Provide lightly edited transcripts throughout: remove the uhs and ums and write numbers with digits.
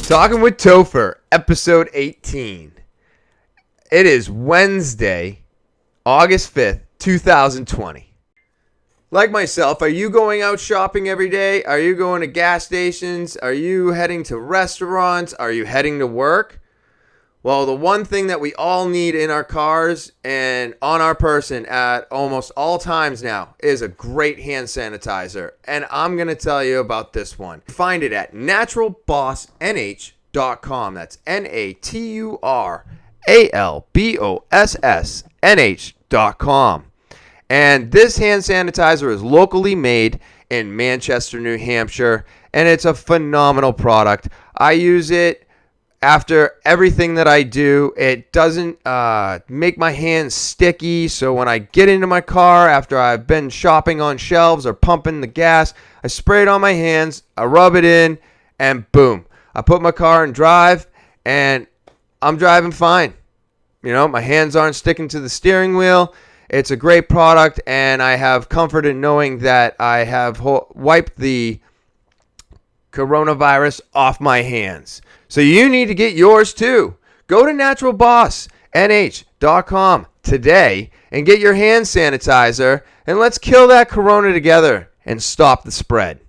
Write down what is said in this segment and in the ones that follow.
Talking with Topher, episode 18. It is Wednesday, August 5th, 2020. Like myself, are you going out shopping every day? Are you going to gas stations? Are you heading to restaurants? Are you heading to work? Well, the one thing that we all need in our cars and on our person at almost all times now is a great hand sanitizer. And I'm going to tell you about this one. Find it at naturalbossnh.com. That's naturalbossnh.com. And this hand sanitizer is locally made in Manchester, New Hampshire, and it's a phenomenal product. I use it after everything that I do. It doesn't make my hands sticky, so when I get into my car after I've been shopping on shelves or pumping the gas, I spray it on my hands, I rub it in, and boom. I put my car in drive, and I'm driving fine. You know, my hands aren't sticking to the steering wheel. It's a great product, and I have comfort in knowing that I have wiped the coronavirus off my hands. So you need to get yours too. Go to naturalbossnh.com today and get your hand sanitizer, and let's kill that corona together and stop the spread.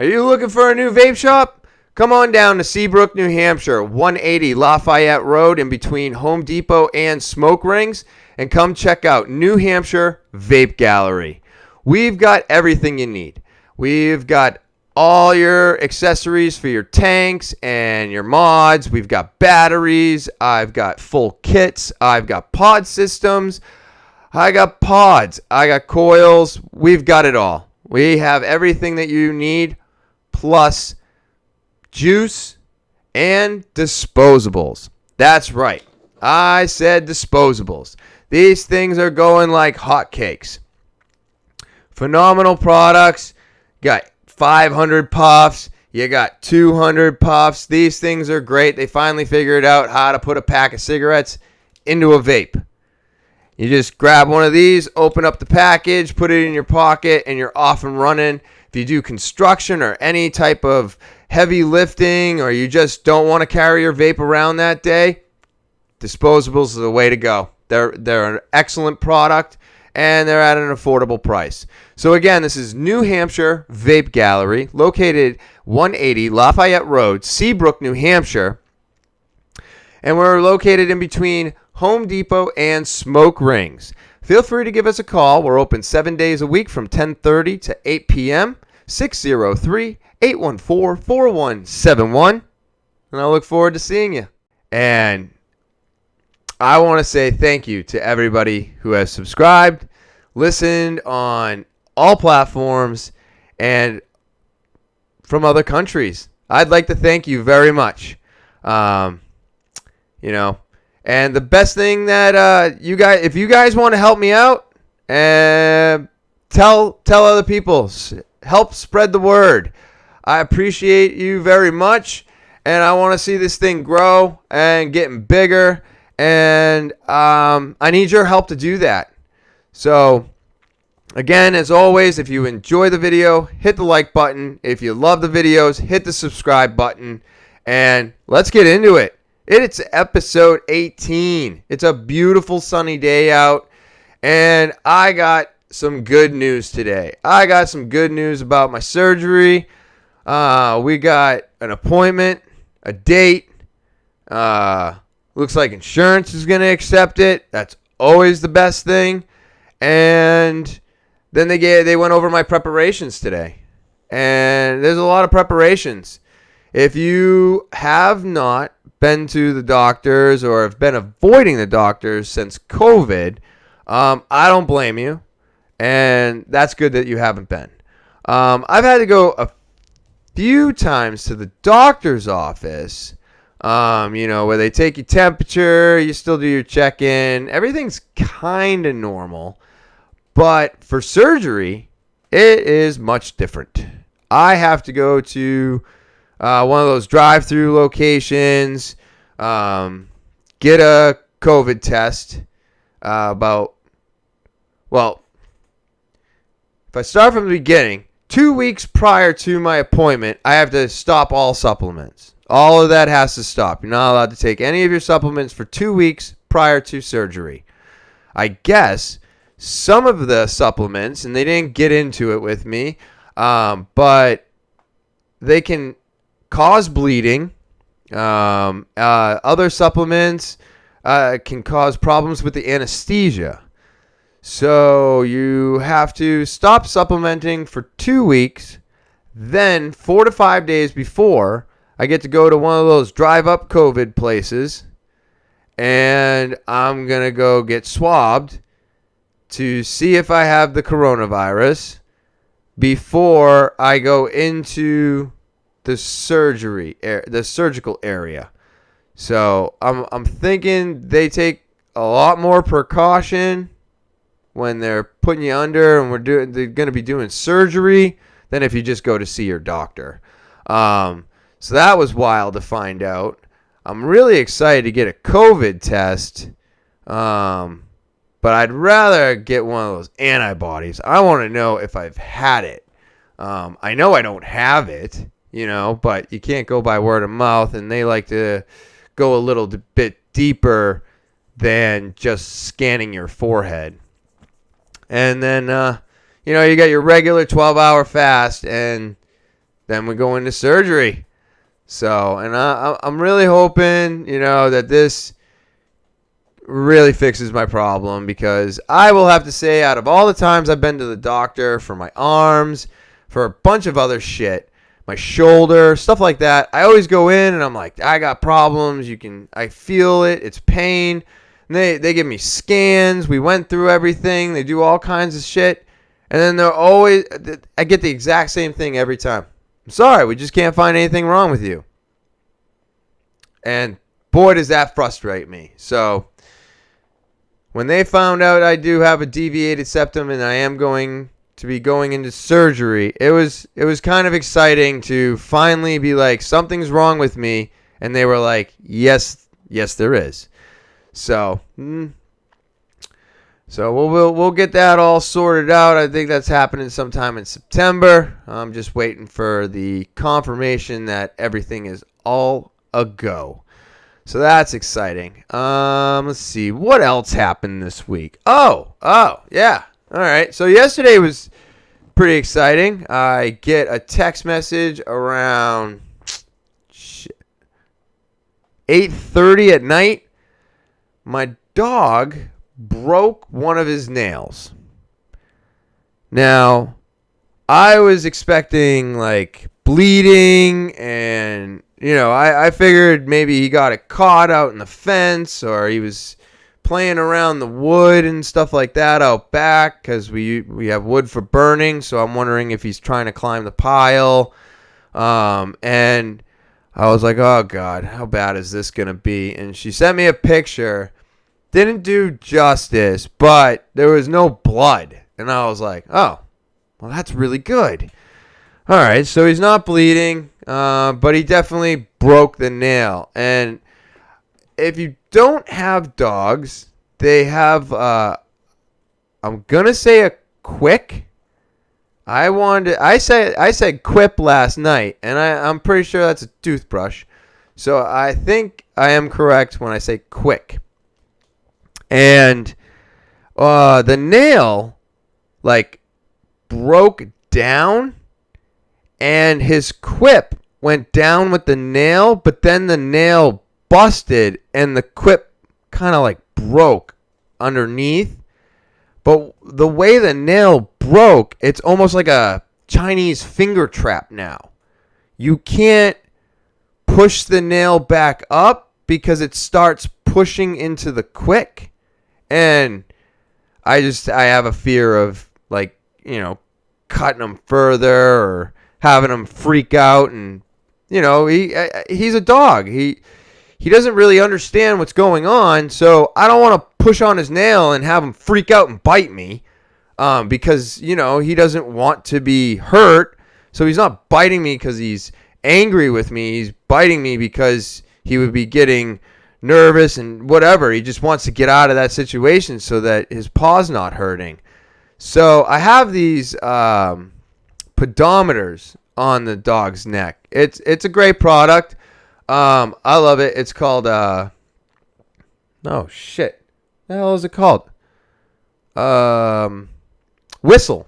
Are you looking for a new vape shop? Come on down to Seabrook, New Hampshire, 180 Lafayette Road in between Home Depot and Smoke Rings, and come check out New Hampshire Vape Gallery. We've got everything you need. We've got all your accessories for your tanks and your mods. We've got batteries. I've got full kits. I've got pod systems. I got pods. I got coils. We've got it all. We have everything that you need, plus juice and disposables. That's right. I said disposables. These things are going like hotcakes. Phenomenal products. Got 500 puffs. You got 200 puffs. These things are great. They finally figured out how to put a pack of cigarettes into a vape. You just grab one of these, open up the package, put it in your pocket, and you're off and running. If you do construction or any type of heavy lifting, or you just don't want to carry your vape around that day, disposables is the way to go. They're an excellent product, and they're at an affordable price. So again, this is New Hampshire Vape Gallery, located 180 Lafayette Road, Seabrook, New Hampshire. And we're located in between Home Depot and Smoke Rings. Feel free to give us a call. We're open 7 days a week from 10:30 to 8 p.m., 603-814-4171. And I look forward to seeing you. And I want to say thank you to everybody who has subscribed, listened on all platforms, and from other countries. I'd like to thank you very much. And the best thing that you guys, if you guys want to help me out, tell other people, help spread the word. I appreciate you very much, and I want to see this thing grow and getting bigger. And I need your help to do that. So, again, as always, if you enjoy the video, hit the like button. If you love the videos, hit the subscribe button. And let's get into it. It's episode 18. It's a beautiful sunny day out. And I got some good news today. I got some good news about my surgery. We got an appointment, a date. Looks like insurance is going to accept it. That's always the best thing. And then they went over my preparations today. And there's a lot of preparations. If you have not been to the doctors or have been avoiding the doctors since COVID, I don't blame you. And that's good that you haven't been. I've had to go a few times to the doctor's office. Where they take your temperature, you still do your check-in. Everything's kind of normal. But for surgery, it is much different. I have to go to one of those drive-through locations, get a COVID test if I start from the beginning, 2 weeks prior to my appointment, I have to stop all supplements. All of that has to stop. You're not allowed to take any of your supplements for 2 weeks prior to surgery. I guess some of the supplements, and they didn't get into it with me, but they can cause bleeding. Other supplements can cause problems with the anesthesia. So you have to stop supplementing for 2 weeks. Then 4 to 5 days before, I get to go to one of those drive-up COVID places, and I'm going to go get swabbed to see if I have the coronavirus before I go into the surgical area. So I'm thinking they take a lot more precaution when they're putting you under and they're going to be doing surgery than if you just go to see your doctor. So that was wild to find out. I'm really excited to get a COVID test, but I'd rather get one of those antibodies. I want to know if I've had it. I know I don't have it, but you can't go by word of mouth, and they like to go a little bit deeper than just scanning your forehead. And then, you got your regular 12-hour fast, and then we go into surgery. So, and I'm really hoping, that this really fixes my problem, because I will have to say, out of all the times I've been to the doctor for my arms, for a bunch of other shit, my shoulder, stuff like that, I always go in and I'm like, I got problems. I feel it. It's pain. And they give me scans. We went through everything. They do all kinds of shit. And then I get the exact same thing every time. I'm sorry, we just can't find anything wrong with you. And boy, does that frustrate me. So when they found out I do have a deviated septum and I am going to be going into surgery, it was kind of exciting to finally be like, something's wrong with me. And they were like, yes, there is. So we'll get that all sorted out. I think that's happening sometime in September. I'm just waiting for the confirmation that everything is all a go. So that's exciting. Let's see. What else happened this week? Oh, yeah. All right. So yesterday was pretty exciting. I get a text message around 8:30 at night. My dog broke one of his nails. Now, I was expecting like bleeding, and I figured maybe he got it caught out in the fence, or he was playing around the wood and stuff like that out back, because we have wood for burning. So I'm wondering if he's trying to climb the pile. And I was like, oh God, how bad is this gonna be? And she sent me a picture. Didn't do justice, but there was no blood. And I was like, oh, well, that's really good. All right, so he's not bleeding, but he definitely broke the nail. And if you don't have dogs, they have, I'm going to say a quick. I said quip last night, and I'm pretty sure that's a toothbrush. So I think I am correct when I say quick. And the nail, broke down, and his quip went down with the nail, but then the nail busted, and the quip kind of broke underneath. But the way the nail broke, it's almost like a Chinese finger trap now. You can't push the nail back up because it starts pushing into the quick. And I have a fear of cutting him further or having him freak out. And he's a dog. He doesn't really understand what's going on, so I don't want to push on his nail and have him freak out and bite me, because he doesn't want to be hurt. So he's not biting me because he's angry with me. He's biting me because he would be getting nervous and whatever. He just wants to get out of that situation so that his paw's not hurting. So I have these pedometers on the dog's neck. It's a great product. I love it. It's called oh shit. What the hell is it called? Whistle.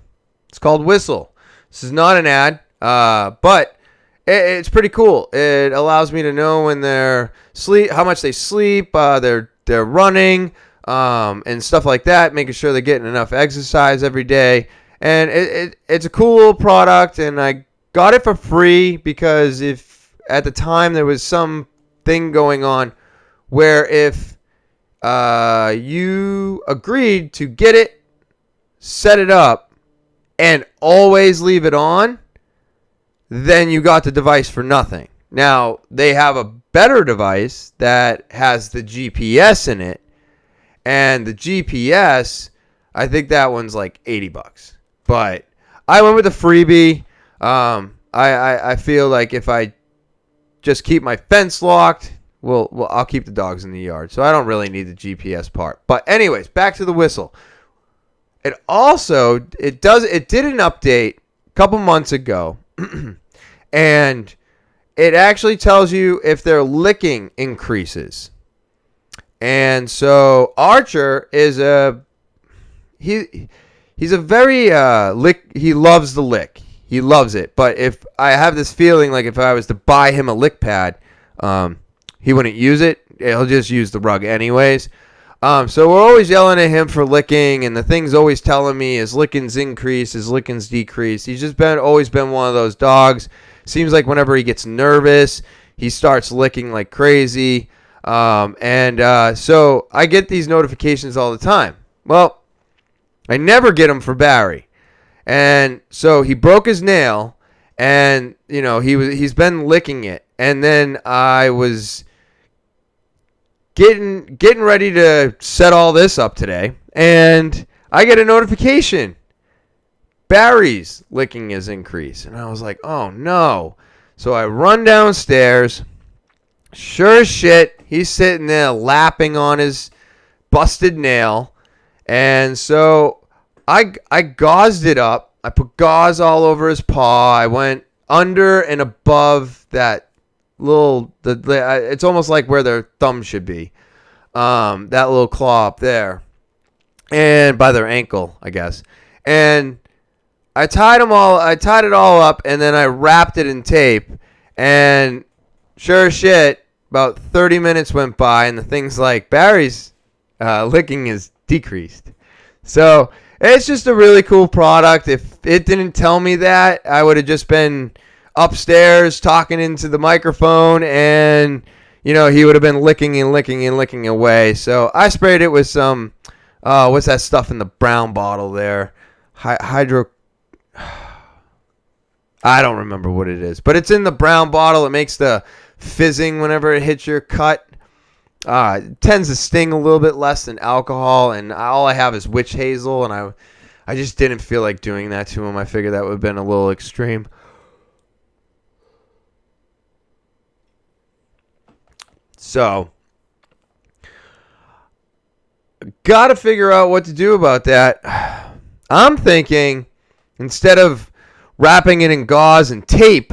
It's called Whistle. This is not an ad, but it's pretty cool. It allows me to know when they're sleep, how much they sleep, they're running, and stuff like that, making sure they're getting enough exercise every day. And it's a cool little product, and I got it for free because if at the time there was some thing going on where if you agreed to get it, set it up, and always leave it on, then you got the device for nothing. Now, they have a better device that has the GPS in it, and the GPS, I think that one's like $80. But I went with the freebie. I feel like if I just keep my fence locked, well, I'll keep the dogs in the yard. So I don't really need the GPS part. But anyways, back to the Whistle. It did an update a couple months ago, and it actually tells you if their licking increases. And so Archer is he's a very he loves the lick. He loves it. But if I have this feeling like if I was to buy him a lick pad, he wouldn't use it. He'll just use the rug anyways. So we're always yelling at him for licking, and the thing's always telling me his lickings increase, his lickings decrease. He's just always been one of those dogs. Seems like whenever he gets nervous, he starts licking like crazy. So I get these notifications all the time. Well, I never get them for Barry. And so he broke his nail, and he's been licking it. And then I was getting ready to set all this up today, and I get a notification. Barry's licking his increase. And I was like, oh no. So I run downstairs. Sure as shit, he's sitting there lapping on his busted nail. And so I gauzed it up. I put gauze all over his paw. I went under and above that it's almost like where their thumb should be. That little claw up there. And by their ankle, I guess. And I tied it all up, and then I wrapped it in tape. And sure as shit, about 30 minutes went by, and the thing's like, Barry's licking is decreased. So it's just a really cool product. If it didn't tell me that, I would have just been upstairs talking into the microphone, and he would have been licking and licking and licking away. So I sprayed it with some what's that stuff in the brown bottle there? Hydro. I don't remember what it is, but it's in the brown bottle. It makes the fizzing whenever it hits your cut. It tends to sting a little bit less than alcohol, and all I have is witch hazel, and I just didn't feel like doing that to him. I figured that would have been a little extreme. So, got to figure out what to do about that. I'm thinking, instead of wrapping it in gauze and tape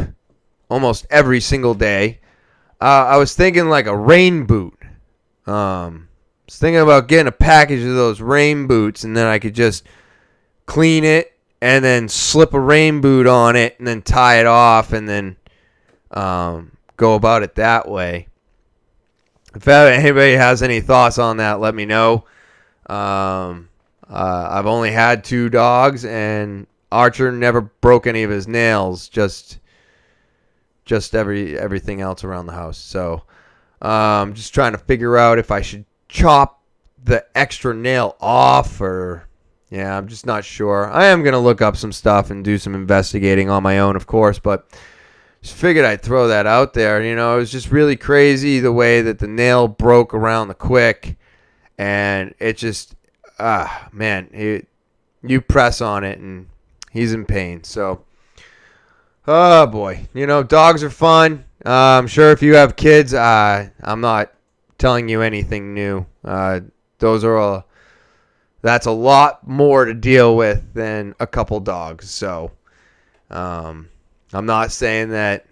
almost every single day, I was thinking like a rain boot. I was thinking about getting a package of those rain boots, and then I could just clean it and then slip a rain boot on it and then tie it off and then go about it that way. If anybody has any thoughts on that, let me know. I've only had 2 dogs, and Archer never broke any of his nails, just everything else around the house. So just trying to figure out if I should chop the extra nail off, or I'm just not sure. I am going to look up some stuff and do some investigating on my own, of course, but just figured I'd throw that out there. It was just really crazy the way that the nail broke around the quick, and it just, you press on it and he's in pain. So, oh boy, dogs are fun. I'm sure if you have kids, I'm not telling you anything new. That's a lot more to deal with than a couple dogs. So, I'm not saying that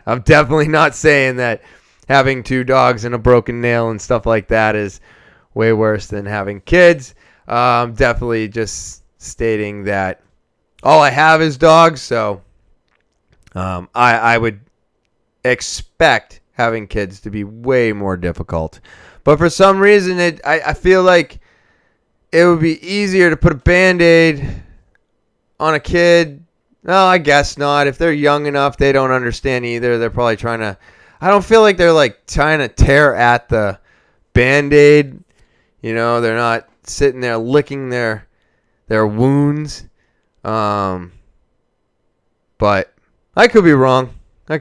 I'm definitely not saying that having 2 dogs and a broken nail and stuff like that is way worse than having kids. I'm definitely just stating that all I have is dogs, so I would expect having kids to be way more difficult. But for some reason, I feel like it would be easier to put a Band-Aid on a kid. No, I guess not. If they're young enough, they don't understand either. They're probably trying to... I don't feel like they're like trying to tear at the Band-Aid. They're not sitting there licking their wounds. But I could be wrong. I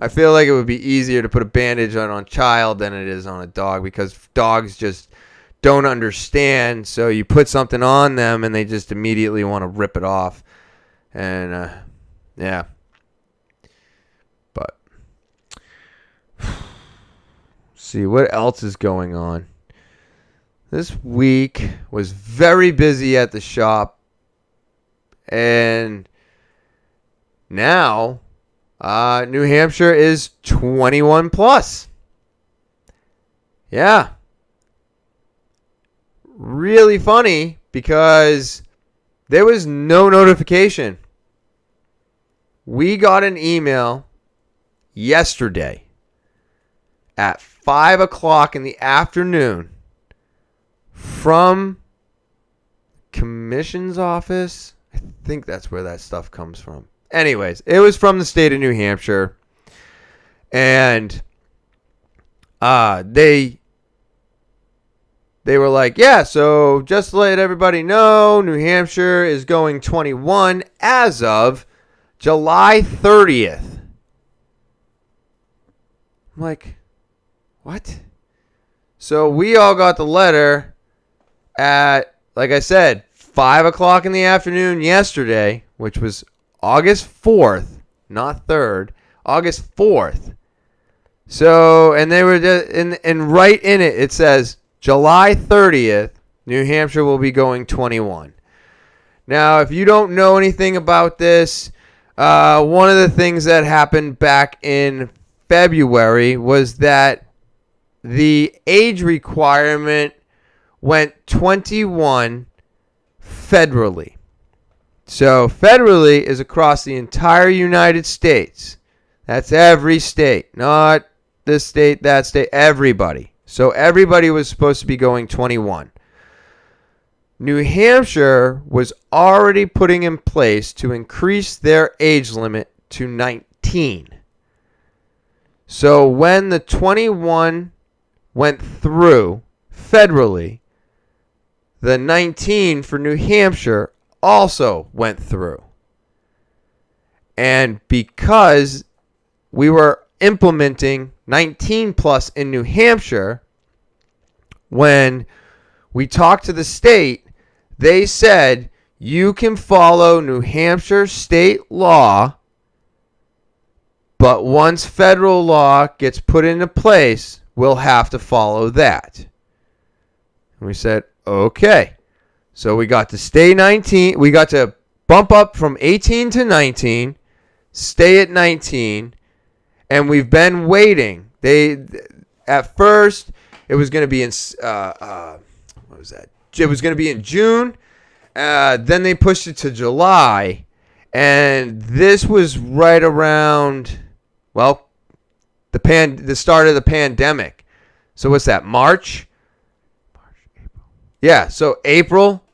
feel like it would be easier to put a bandage on a child than it is on a dog, because dogs just don't understand. So you put something on them and they just immediately want to rip it off. And yeah. But see what else is going on. This week was very busy at the shop. And now New Hampshire is 21 plus. Yeah. Really funny because there was no notification. We got an email yesterday at 5 o'clock in the afternoon from Commission's office. I think that's where that stuff comes from. Anyways, it was from the state of New Hampshire. And they were like, yeah, so just to let everybody know, New Hampshire is going 21 as of July 30th. I'm like, what? So we all got the letter at, like I said, 5 o'clock in the afternoon yesterday, which was August 4th, not 3rd, August 4th. So, and they were just, and right in it, it says July 30th, New Hampshire will be going 21. Now, if you don't know anything about this, one of the things that happened back in February was that the age requirement went 21 federally. So federally is across the entire United States. That's every state, not this state, that state, everybody. So everybody was supposed to be going 21. New Hampshire was already putting in place to increase their age limit to 19. So when the 21 went through federally, the 19 for New Hampshire also went through. And because we were implementing 19 plus in New Hampshire, when we talked to the state, they said you can follow New Hampshire state law, but once federal law gets put into place, we'll have to follow that. And we said, okay. So we got to stay 19. We got to bump up from 18 to 19, stay at 19, and we've been waiting. At first it was going to be in what was that? It was going to be in June. Then they pushed it to July, and this was right around the start of the pandemic. So what's that? March, April. Yeah, so April,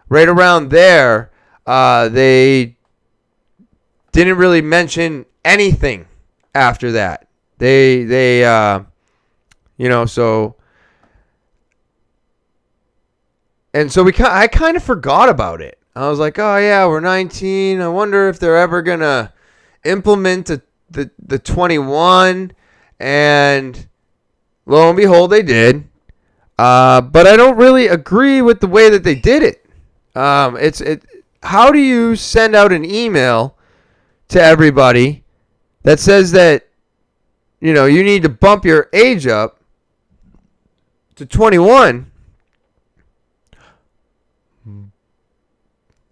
right around there, they didn't really mention anything after that. So I kind of forgot about it. I was like, oh yeah, we're 19. I wonder if they're ever gonna implement the 21. And lo and behold, they did. But I don't really agree with the way that they did it. How do you send out an email to everybody that says that you need to bump your age up to 21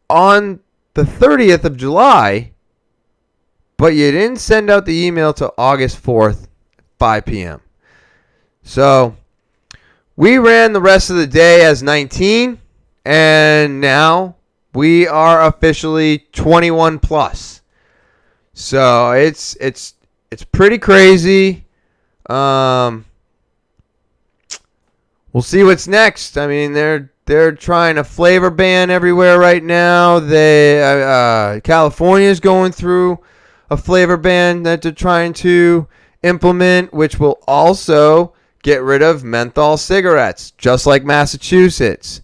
on the 30th of July, but you didn't send out the email till August 4th, 5 p.m. So we ran the rest of the day as 19, and now we are officially 21 plus. So it's pretty crazy. We'll see what's next. I mean, they're trying a flavor ban everywhere right now. California is going through a flavor ban that they're trying to implement, which will also get rid of menthol cigarettes, just like Massachusetts.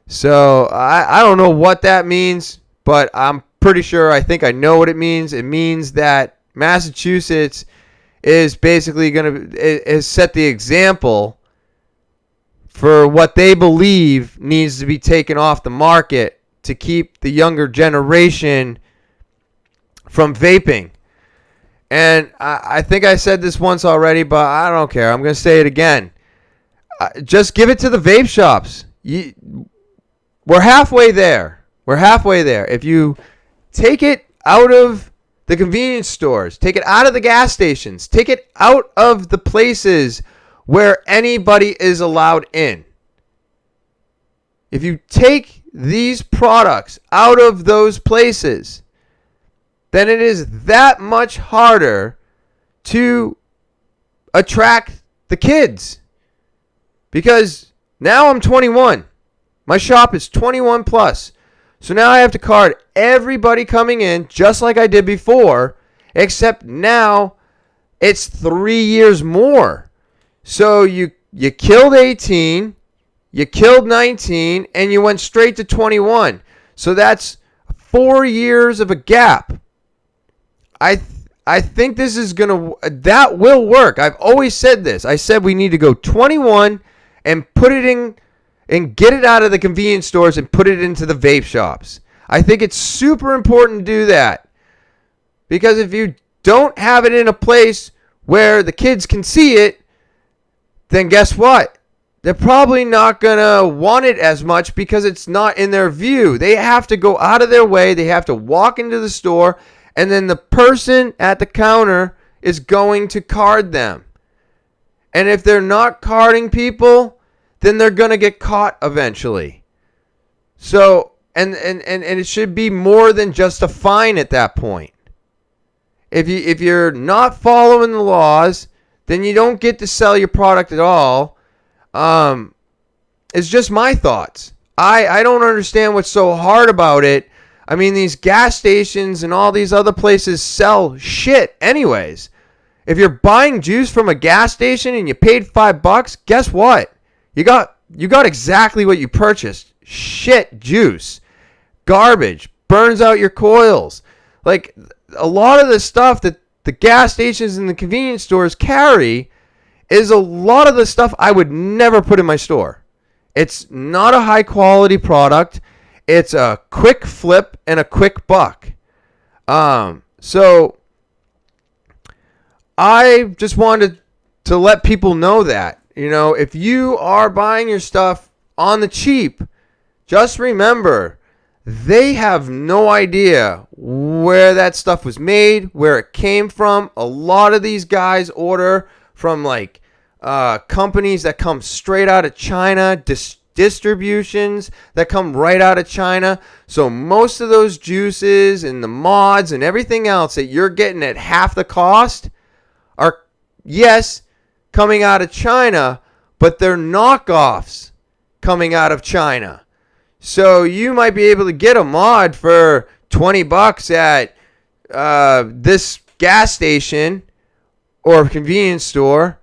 So I don't know what that means, but I'm pretty sure I think I know what it means. It means that Massachusetts is basically is set the example for what they believe needs to be taken off the market to keep the younger generation from vaping. And I think I said this once already, but I don't care. I'm going to say it again. Just give it to the vape shops. We're halfway there. If you take it out of the convenience stores, take it out of the gas stations, take it out of the places where anybody is allowed in. If you take these products out of those places, then it is that much harder to attract the kids. Because now I'm 21. My shop is 21 plus. So now I have to card everybody coming in just like I did before, except now it's 3 years more. So you killed 18, you killed 19, and you went straight to 21. So that's 4 years of a gap. I think this is that will work. I've always said this. I said we need to go 21 and put it in and get it out of the convenience stores and put it into the vape shops. I think it's super important to do that. Because if you don't have it in a place where the kids can see it, then guess what? They're probably not going to want it as much because it's not in their view. They have to go out of their way. They have to walk into the store, and then the person at the counter is going to card them. And if they're not carding people, then they're going to get caught eventually. So, and it should be more than just a fine at that point. If you're not following the laws, then you don't get to sell your product at all. It's just my thoughts. I don't understand what's so hard about it. I mean, these gas stations and all these other places sell shit anyways. If you're buying juice from a gas station and you paid $5, guess what? You got exactly what you purchased. Shit juice. Garbage. Burns out your coils. Like, a lot of the stuff that the gas stations and the convenience stores carry is a lot of the stuff I would never put in my store. It's not a high quality product. It's a quick flip and a quick buck. So I just wanted to let people know that, you know, if you are buying your stuff on the cheap, just remember they have no idea where that stuff was made, where it came from. A lot of these guys order from like companies that come straight out of China, distributions that come right out of China. So most of those juices and the mods and everything else that you're getting at half the cost are, yes, coming out of China, but they're knockoffs coming out of China. So you might be able to get a mod for $20 at this gas station or convenience store,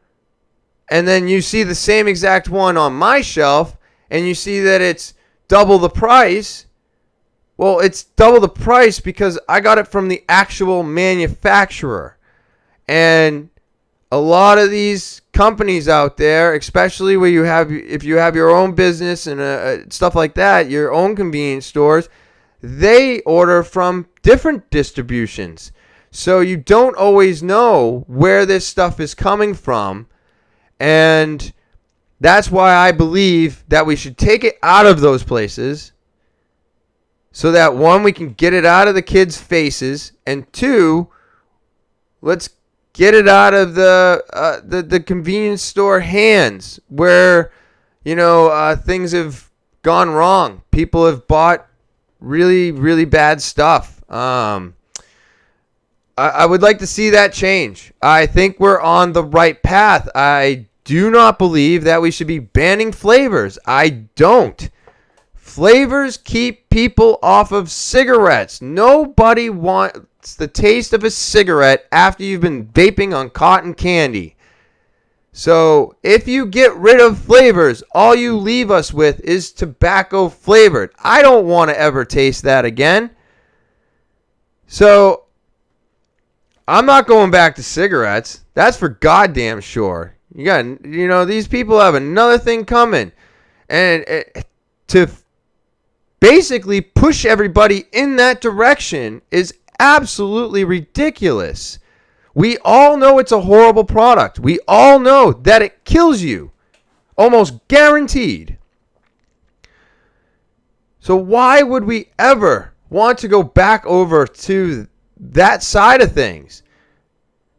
and then you see the same exact one on my shelf, and you see that it's double the price. Well, it's double the price because I got it from the actual manufacturer. And a lot of these companies out there, especially where if you have your own business and stuff like that, your own convenience stores, they order from different distributions. So you don't always know where this stuff is coming from. And that's why I believe that we should take it out of those places so that, one, we can get it out of the kids' faces, and two, Let's get it out of the convenience store hands where, things have gone wrong. People have bought really, really bad stuff. I would like to see that change. I think we're on the right path. I do not believe that we should be banning flavors. I don't. Flavors keep people off of cigarettes. Nobody wants the taste of a cigarette after you've been vaping on cotton candy. So if you get rid of flavors, all you leave us with is tobacco flavored. I don't want to ever taste that again. So I'm not going back to cigarettes. That's for goddamn sure. These people have another thing coming. And to basically push everybody in that direction is absolutely ridiculous. We all know it's a horrible product. We all know that it kills you. Almost guaranteed. So why would we ever want to go back over to that side of things?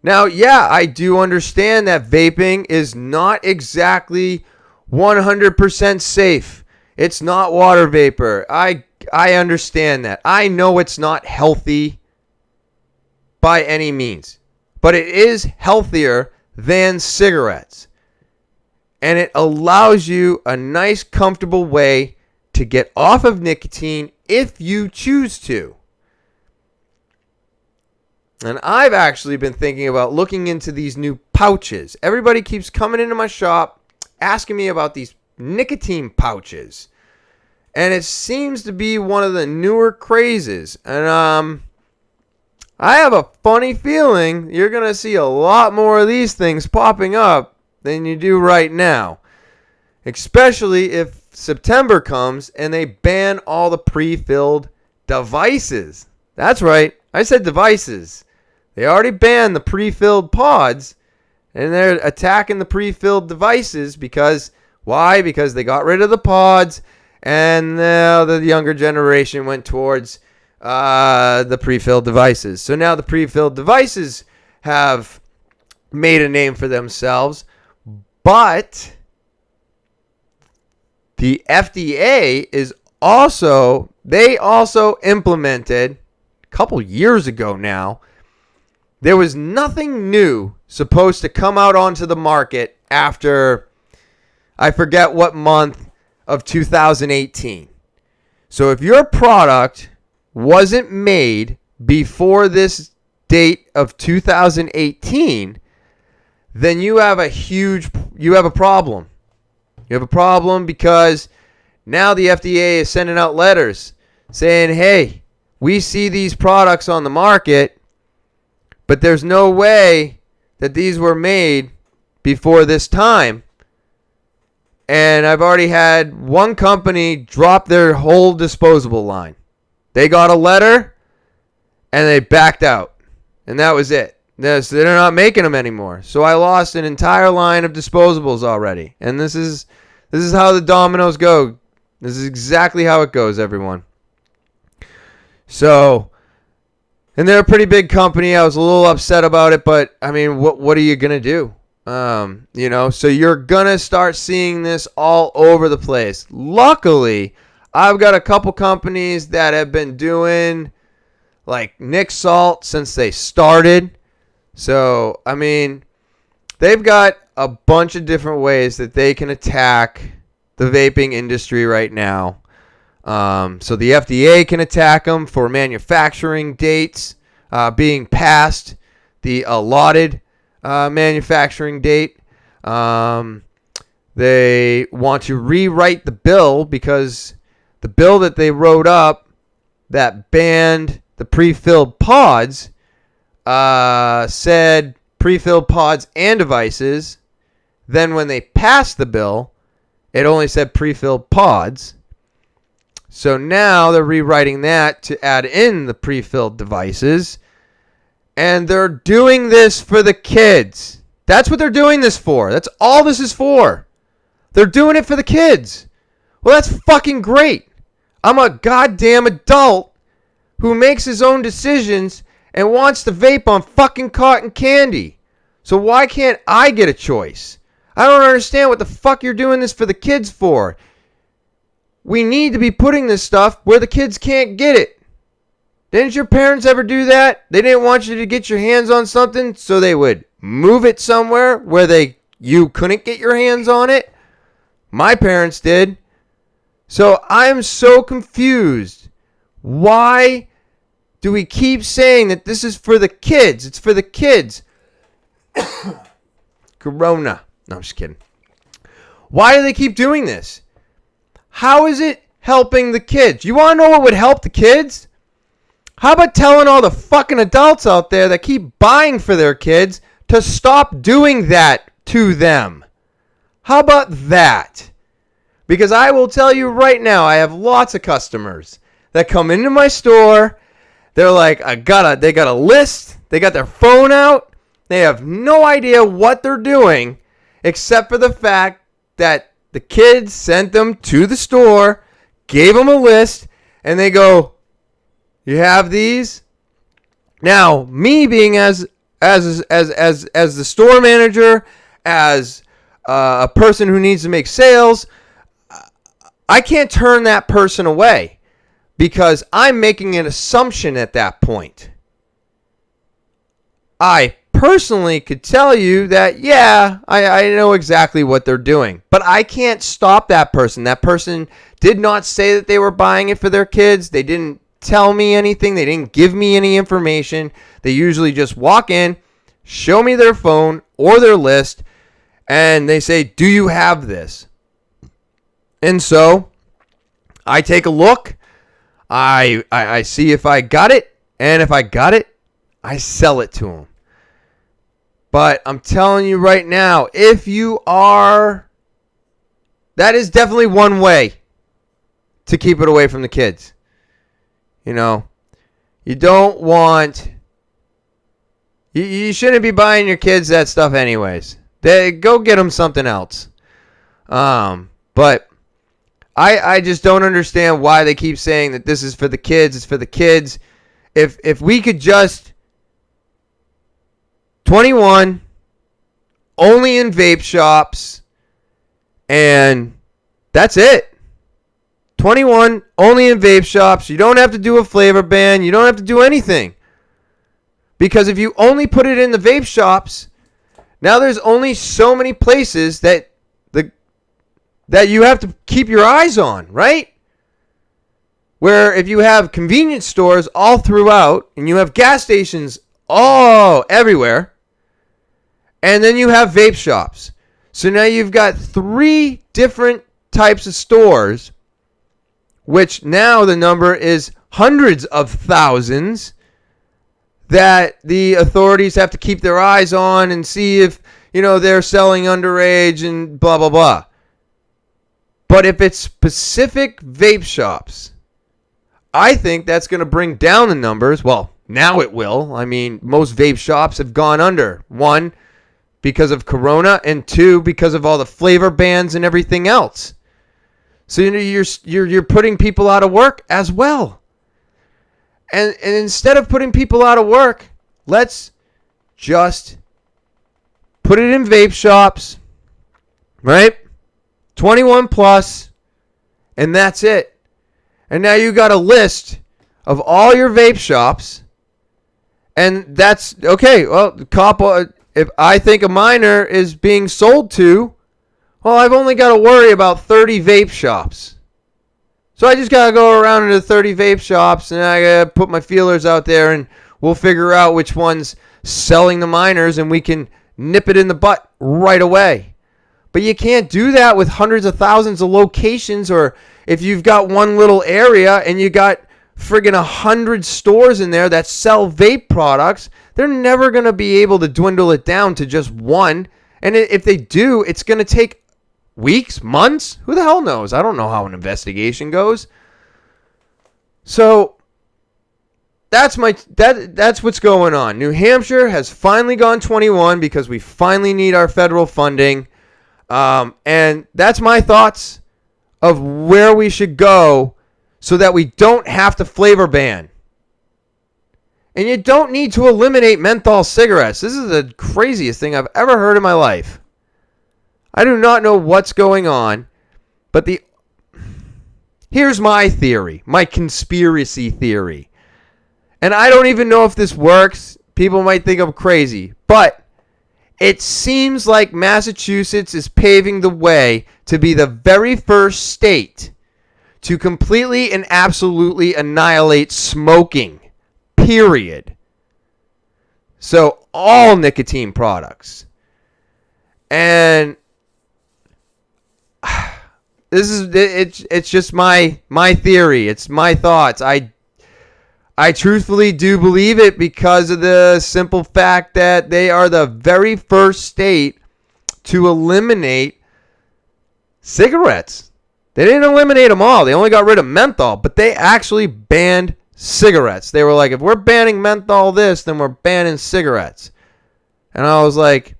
Now, yeah, I do understand that vaping is not exactly 100% safe. It's not water vapor. I understand that. I know it's not healthy by any means. But it is healthier than cigarettes. And it allows you a nice, comfortable way to get off of nicotine if you choose to. And I've actually been thinking about looking into these new pouches. Everybody keeps coming into my shop asking me about these nicotine pouches. And it seems to be one of the newer crazes. And I have a funny feeling you're going to see a lot more of these things popping up than you do right now. Especially if September comes and they ban all the pre-filled devices. That's right. I said devices. They already banned the pre-filled pods, and they're attacking the pre-filled devices because, why? Because they got rid of the pods, and now the younger generation went towards the pre-filled devices. So now the pre-filled devices have made a name for themselves, but the FDA they also implemented a couple years ago now. There was nothing new supposed to come out onto the market after, I forget what month of 2018. So if your product wasn't made before this date of 2018, then you have a problem. You have a problem because now the FDA is sending out letters saying, hey, we see these products on the market, but there's no way that these were made before this time. And I've already had one company drop their whole disposable line. They got a letter and they backed out. And that was it. They're not making them anymore. So I lost an entire line of disposables already. And this is how the dominoes go. This is exactly how it goes, everyone. So, and they're a pretty big company. I was a little upset about it, but I mean, what are you gonna do? So you're gonna start seeing this all over the place. Luckily, I've got a couple companies that have been doing like Nick Salt since they started. So, I mean, they've got a bunch of different ways that they can attack the vaping industry right now. So the FDA can attack them for manufacturing dates being past the allotted manufacturing date. They want to rewrite the bill because the bill that they wrote up that banned the pre-filled pods said pre-filled pods and devices. Then when they passed the bill, it only said pre-filled pods. So now they're rewriting that to add in the pre-filled devices. And they're doing this for the kids. That's what they're doing this for. That's all this is for. They're doing it for the kids. Well, that's fucking great. I'm a goddamn adult who makes his own decisions and wants to vape on fucking cotton candy. So why can't I get a choice? I don't understand what the fuck you're doing this for the kids for. We need to be putting this stuff where the kids can't get it. Didn't your parents ever do that? They didn't want you to get your hands on something, so they would move it somewhere where you couldn't get your hands on it. My parents did. So I'm so confused. Why do we keep saying that this is for the kids? It's for the kids. Corona. No, I'm just kidding. Why do they keep doing this? How is it helping the kids? You want to know what would help the kids? How about telling all the fucking adults out there that keep buying for their kids to stop doing that to them? How about that? Because I will tell you right now, I have lots of customers that come into my store. They're like, they got a list. They got their phone out. They have no idea what they're doing except for the fact that the kids sent them to the store, gave them a list, and they go, "You have these?" Now, me being as the store manager, as a person who needs to make sales, I can't turn that person away because I'm making an assumption at that point. I personally could tell you that, yeah, I know exactly what they're doing, but I can't stop that person. That person did not say that they were buying it for their kids. They didn't tell me anything. They didn't give me any information. They usually just walk in, show me their phone or their list, and they say, "Do you have this?" And so I take a look. I see if I got it, and if I got it, I sell it to them. But I'm telling you right now, if you are, that is definitely one way to keep it away from the kids. You know, you don't want, you shouldn't be buying your kids that stuff anyways. Go get them something else. But I just don't understand why they keep saying that this is for the kids. It's for the kids. If we could just 21, only in vape shops, and that's it. 21, only in vape shops. You don't have to do a flavor ban. You don't have to do anything. Because if you only put it in the vape shops, now there's only so many places that you have to keep your eyes on, right? Where if you have convenience stores all throughout, and you have gas stations all everywhere, and then you have vape shops. So now you've got 3 different types of stores, which now the number is hundreds of thousands that the authorities have to keep their eyes on and see if, they're selling underage and blah, blah, blah. But if it's specific vape shops, I think that's going to bring down the numbers. Well, now it will. I mean, most vape shops have gone under. 1, because of Corona, and 2, because of all the flavor bans and everything else. So you're putting people out of work as well. And instead of putting people out of work, let's just put it in vape shops, right? 21 plus, and that's it. And now you got a list of all your vape shops, and that's okay. Well, the cop, if I think a minor is being sold to, well, I've only got to worry about 30 vape shops. So I just got to go around into 30 vape shops, and I got to put my feelers out there, and we'll figure out which one's selling the minors, and we can nip it in the butt right away. But you can't do that with hundreds of thousands of locations, or if you've got one little area and you got friggin' 100 stores in there that sell vape products, they're never going to be able to dwindle it down to just one. And if they do, it's going to take weeks, months. Who the hell knows? I don't know how an investigation goes. So that's what's going on. New Hampshire has finally gone 21 because we finally need our federal funding. And that's my thoughts of where we should go so that we don't have to flavor ban. And you don't need to eliminate menthol cigarettes. This is the craziest thing I've ever heard in my life. I do not know what's going on, but here's my theory, my conspiracy theory. And I don't even know if this works. People might think I'm crazy, but it seems like Massachusetts is paving the way to be the very first state to completely and absolutely annihilate smoking. Period. So all nicotine products. And it's just my theory. It's my thoughts. I truthfully do believe it because of the simple fact that they are the very first state to eliminate cigarettes. They didn't eliminate them all. They only got rid of menthol, but they actually banned cigarettes. They were like, if we're banning menthol then we're banning cigarettes. And I was like,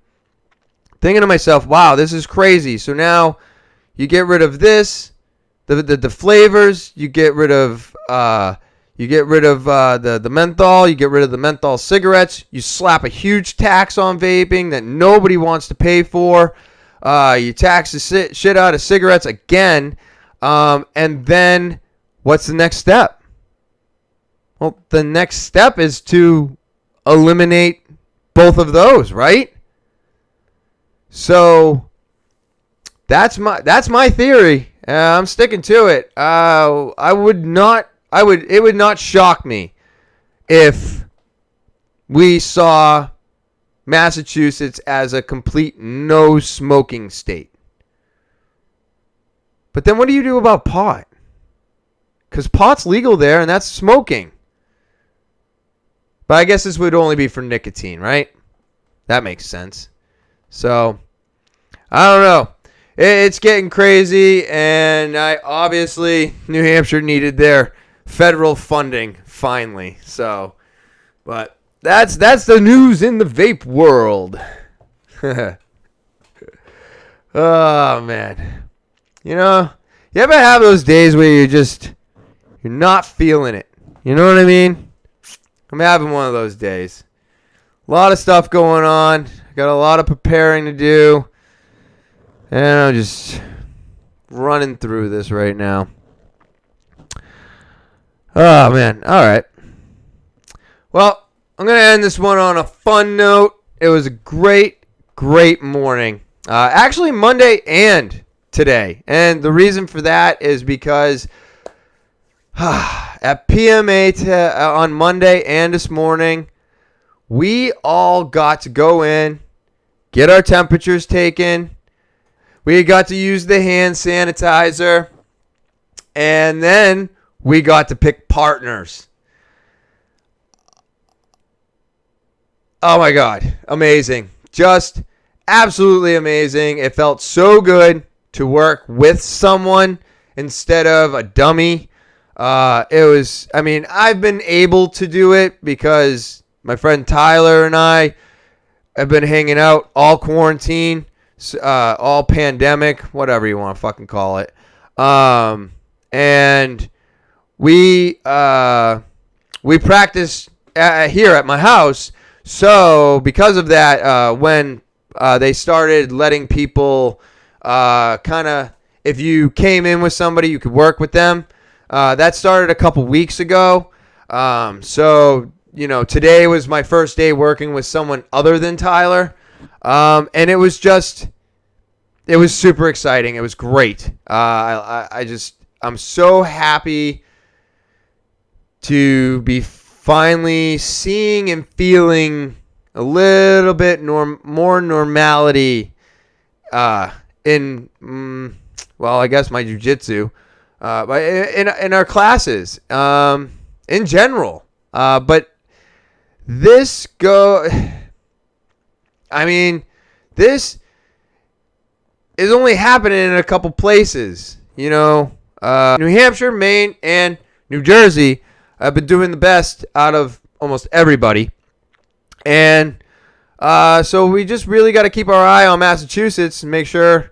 thinking to myself, wow, this is crazy. So now you get rid of this, the flavors, you get rid of the menthol, you get rid of the menthol cigarettes, you slap a huge tax on vaping that nobody wants to pay for, you tax the shit out of cigarettes again, and then what's the next step? Well, the next step is to eliminate both of those, right? So that's my theory. I'm sticking to it. It would not shock me if we saw Massachusetts as a complete no smoking state. But then what do you do about pot? Because pot's legal there and that's smoking. But I guess this would only be for nicotine, right? That makes sense. So, I don't know. It's getting crazy, and obviously New Hampshire needed their federal funding finally. So, but that's the news in the vape world. Oh man, you ever have those days where you're not feeling it? You know what I mean? I'm having one of those days. A lot of stuff going on. I got a lot of preparing to do. And I'm just running through this right now. Oh, man. All right. Well, I'm going to end this one on a fun note. It was a great, great morning. Actually, Monday and today. And the reason for that is because at PMA on Monday and this morning, we all got to go in, get our temperatures taken. We got to use the hand sanitizer. And then we got to pick partners. Oh my God. Amazing. Just absolutely amazing. It felt so good to work with someone instead of a dummy. I've been able to do it because my friend Tyler and I have been hanging out all quarantine, all pandemic, whatever you want to fucking call it. And we practice here at my house. So because of that, when they started letting people if you came in with somebody, you could work with them. That started a couple weeks ago. So today was my first day working with someone other than Tyler. And it was super exciting. It was great. I'm so happy to be finally seeing and feeling a little bit more normality in I guess my jiu-jitsu, but in our classes in general. But this is only happening in a couple places. New Hampshire, Maine, and New Jersey have been doing the best out of almost everybody. And so we just really got to keep our eye on Massachusetts and make sure it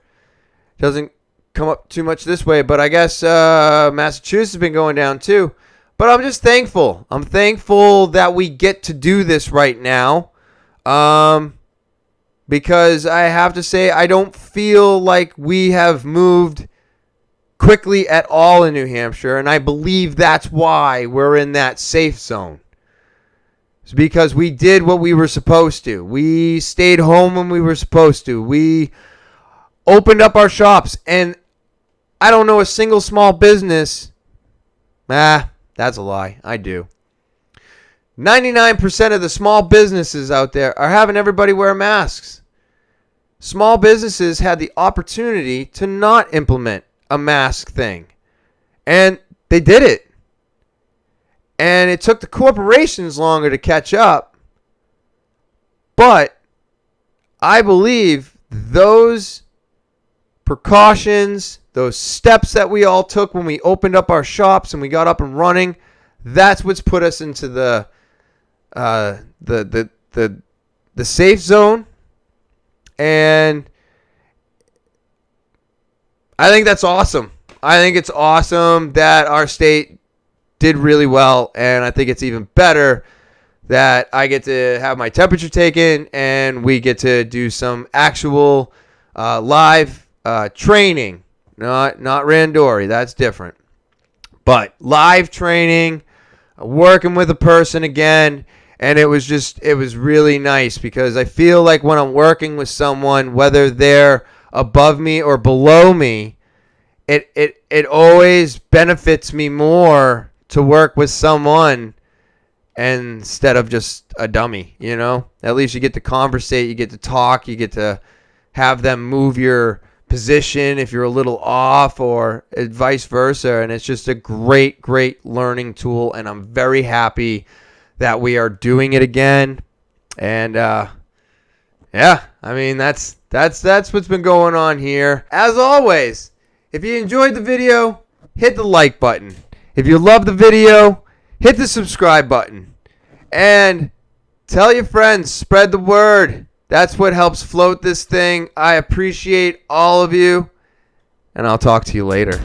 doesn't come up too much this way. But I guess Massachusetts has been going down too. But I'm just thankful. I'm thankful that we get to do this right now. Because I have to say, I don't feel like we have moved quickly at all in New Hampshire. And I believe that's why we're in that safe zone. It's because we did what we were supposed to. We stayed home when we were supposed to. We opened up our shops. And I don't know a single small business. That's a lie. I do. 99% of the small businesses out there are having everybody wear masks. Small businesses had the opportunity to not implement a mask thing. And they did it. And it took the corporations longer to catch up. But I believe those precautions, those steps that we all took when we opened up our shops and we got up and running, that's what's put us into the safe zone. And I think that's awesome. I think it's awesome that our state did really well, and I think it's even better that I get to have my temperature taken and we get to do some actual live training. Not randori, that's different. But live training, working with a person again, and it was really nice because I feel like when I'm working with someone, whether they're above me or below me, it always benefits me more to work with someone instead of just a dummy, you know? At least you get to conversate, you get to talk, you get to have them move your position if you're a little off or vice versa. And it's just a great learning tool. And I'm very happy that we are doing it again. And yeah, I mean, that's what's been going on here. As always, if you enjoyed the video, hit the like button. If you love the video, hit the subscribe button. And tell your friends, spread the word. That's what helps float this thing. I appreciate all of you. And I'll talk to you later.